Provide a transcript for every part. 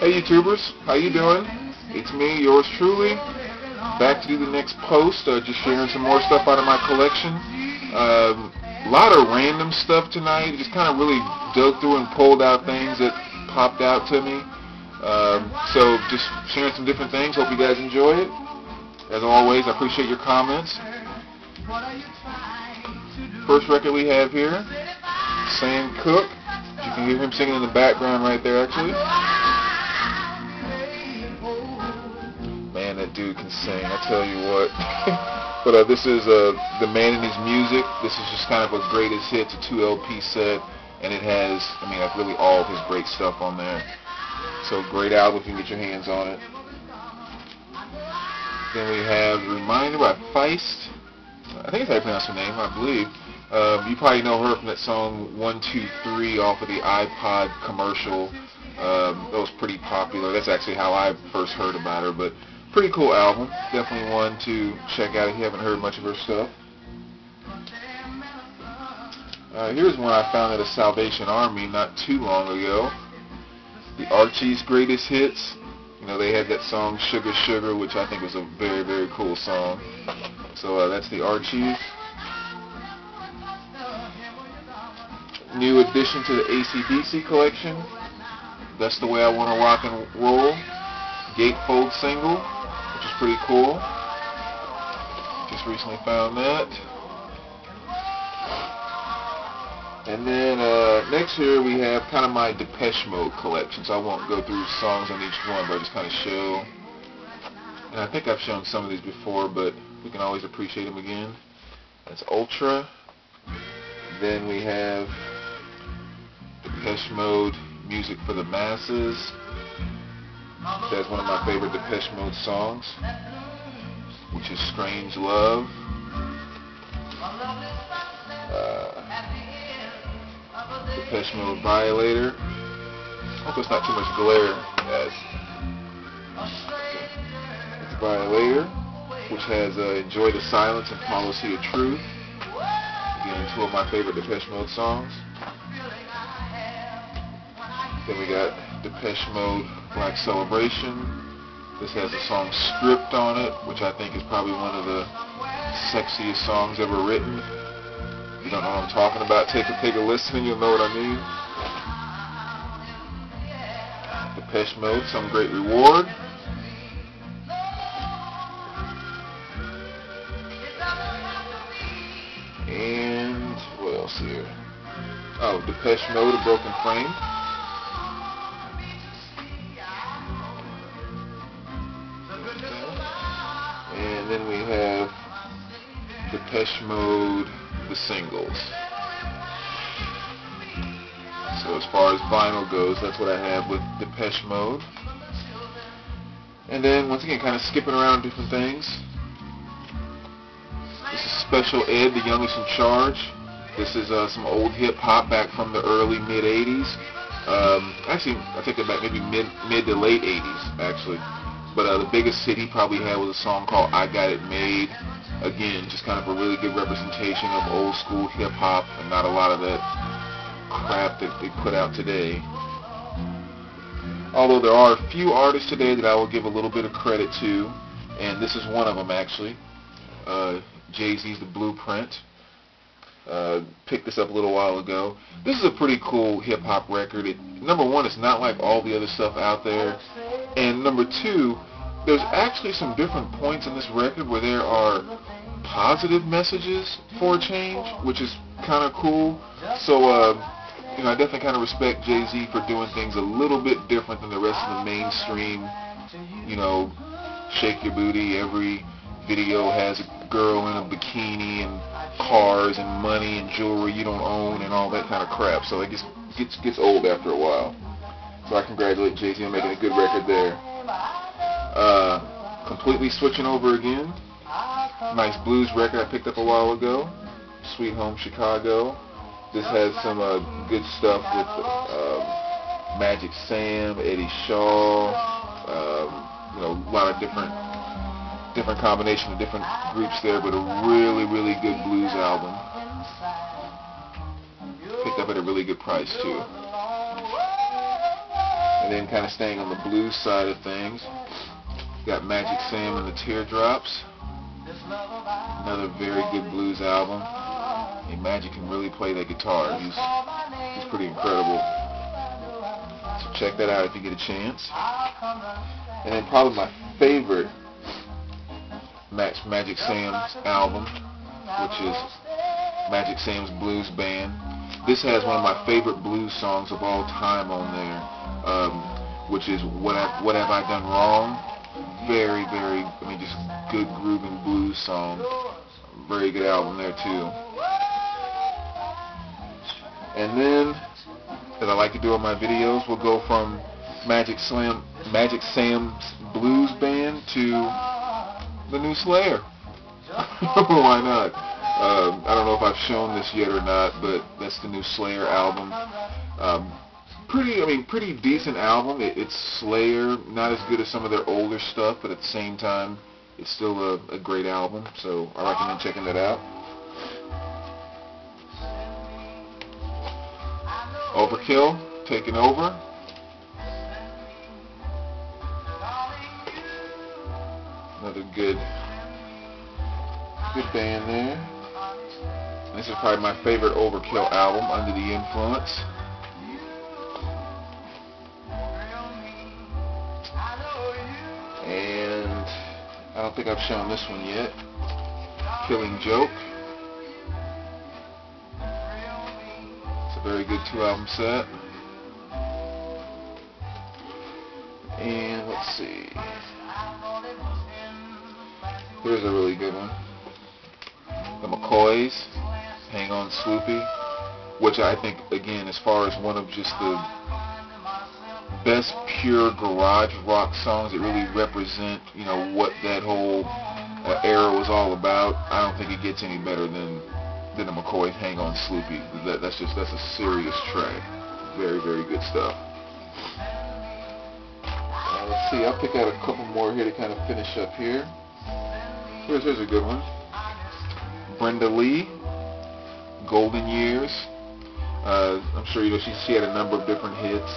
Hey YouTubers, how you doing? It's me, yours truly, back to do the next post, just sharing some more stuff out of my collection. A lot of random stuff tonight, just kind of really dug through and pulled out things that popped out to me. So just sharing some different things, hope you guys enjoy it. As always, I appreciate your comments. First record we have here, Sam Cooke. You can hear him singing in the background right there actually. Man, that dude can sing, I tell you what. But this is The Man and His Music. This is just kind of a greatest hits, a 2 LP set, and it has, like really all of his great stuff on there. So great album if you can get your hands on it. Then we have Reminder by Feist. I think that's how you pronounce her name, I believe. You probably know her from that song 123 off of the iPod commercial. That was pretty popular. That's actually how I first heard about her, but pretty cool album. Definitely one to check out if you haven't heard much of her stuff. Here's one I found at a Salvation Army not too long ago. The Archies' Greatest Hits. You know, they had that song Sugar Sugar, which I think was a very, very cool song. So that's the Archies. New addition to the AC/DC collection. That's the Way I Want to Rock and Roll. Gatefold single, which is pretty cool. Just recently found that. And then next here we have kind of my Depeche Mode collection. So I won't go through songs on each one, but I just kind of show. And I think I've shown some of these before, but we can always appreciate them again. That's Ultra. Then we have Depeche Mode, Music for the Masses. That's one of my favorite Depeche Mode songs, which is Strange Love. Depeche Mode, Violator. Hope it's not too much glare, guys. It's Violator, which has Enjoy the Silence and Policy of Truth. Again, two of my favorite Depeche Mode songs. Then we got Depeche Mode, Black Celebration. This has the song Stripped on it, which I think is probably one of the sexiest songs ever written. If you don't know what I'm talking about, take a listen and you'll know what I mean. Depeche Mode, Some Great Reward. And what else here? Oh, Depeche Mode, A Broken Frame. And then we have Depeche Mode, the singles. So as far as vinyl goes, that's what I have with Depeche Mode. And then once again, kind of skipping around different things. This is Special Ed, The Youngest in Charge. This is some old hip hop back from the early mid 80s. Actually, I take it back, maybe mid to late 80s actually. But the biggest hit he probably had was a song called I Got It Made. Again, just kind of a really good representation of old school hip hop and not a lot of that crap that they put out today. Although there are a few artists today that I will give a little bit of credit to, and this is one of them actually. Jay-Z's The Blueprint. Picked this up a little while ago. This is a pretty cool hip hop record. Number one, it's not like all the other stuff out there. And number two, there's actually some different points in this record where there are positive messages for a change, which is kind of cool. So, I definitely kind of respect Jay-Z for doing things a little bit different than the rest of the mainstream, shake your booty. Every video has a girl in a bikini and cars and money and jewelry you don't own and all that kind of crap. So it gets old after a while. So I congratulate Jay-Z on making a good record there. Completely switching over again. Nice blues record I picked up a while ago. Sweet Home Chicago. This has some good stuff with Magic Sam, Eddie Shaw. A lot of different combination of different groups there, but a really, really good blues album. Picked up at a really good price too. And then kind of staying on the blues side of things, got Magic Sam and the Teardrops. Another very good blues album. And Magic can really play that guitar. He's pretty incredible. So check that out if you get a chance. And then probably my favorite Magic Sam's album, which is Magic Sam's Blues Band. This has one of my favorite blues songs of all time on there, which is What Have I Done Wrong? Very, very, just good grooving blues song. Very good album there too. And then, as I like to do on my videos, we'll go from Magic Sam's Blues Band to the new Slayer. Why not? I don't know if I've shown this yet or not, but that's the new Slayer album. Pretty decent album. It's Slayer, not as good as some of their older stuff, but at the same time, it's still a great album. So I recommend checking that out. Overkill, Taking Over. Another good band there. This is probably my favorite Overkill album, Under the Influence. And I don't think I've shown this one yet. Killing Joke. It's a very good 2-album set. And let's see. Here's a really good one. The McCoys, Hang On Sloopy, which I think, again, as far as one of just the best pure garage rock songs that really represent, what that whole era was all about. I don't think it gets any better than the McCoys' Hang On Sloopy. That's a serious track. Very, very good stuff. Let's see, I'll pick out a couple more here to kind of finish up here. Here's a good one. Brenda Lee, Golden Years. I'm sure she had a number of different hits.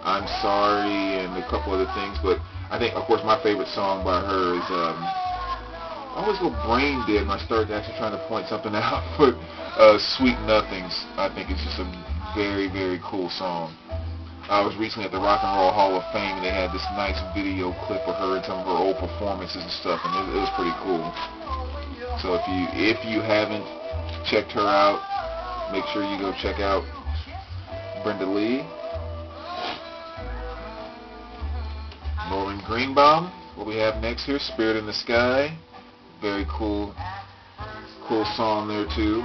I'm Sorry and a couple other things, but I think, of course, my favorite song by her is I always go brain dead when I start actually trying to point something out, but Sweet Nothings, I think, is just a very, very cool song. I was recently at the Rock and Roll Hall of Fame, and they had this nice video clip of her and some of her old performances and stuff, and it was pretty cool. So if you haven't checked her out, make sure you go check out Brenda Lee. Norman Greenbaum, what we have next here, Spirit in the Sky. Very cool song there too.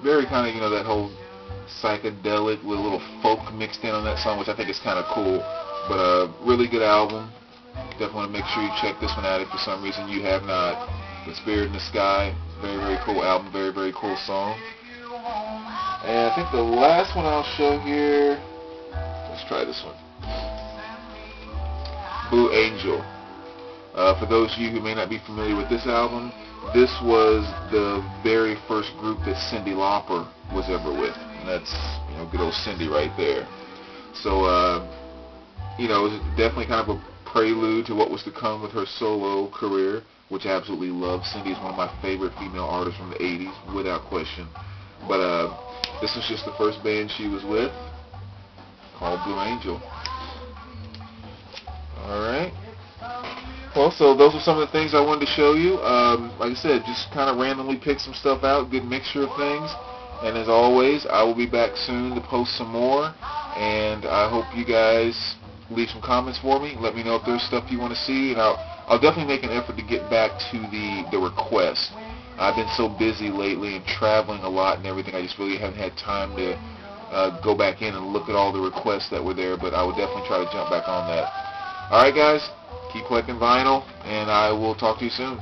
Very kind of, that whole psychedelic with a little folk mixed in on that song, which I think is kind of cool. But really good album. Definitely want to make sure you check this one out if for some reason you have not. The Spirit in the Sky, very, very cool album, very, very cool song. And I think the last one I'll show here, let's try this one. Blue Angel. For those of you who may not be familiar with this album, this was the very first group that Cyndi Lauper was ever with. And that's, good old Cyndi right there. So, it was definitely kind of a prelude to what was to come with her solo career, which I absolutely love. Cyndi is one of my favorite female artists from the 80s, without question. But this was just the first band she was with, called Blue Angel. Alright. Well, so those are some of the things I wanted to show you. Like I said, just kind of randomly pick some stuff out, good mixture of things. And as always, I will be back soon to post some more. And I hope you guys leave some comments for me. Let me know if there's stuff you want to see. And I'll definitely make an effort to get back to the requests. I've been so busy lately and traveling a lot and everything, I just really haven't had time to go back in and look at all the requests that were there. But I will definitely try to jump back on that. Alright guys, keep collecting vinyl, and I will talk to you soon.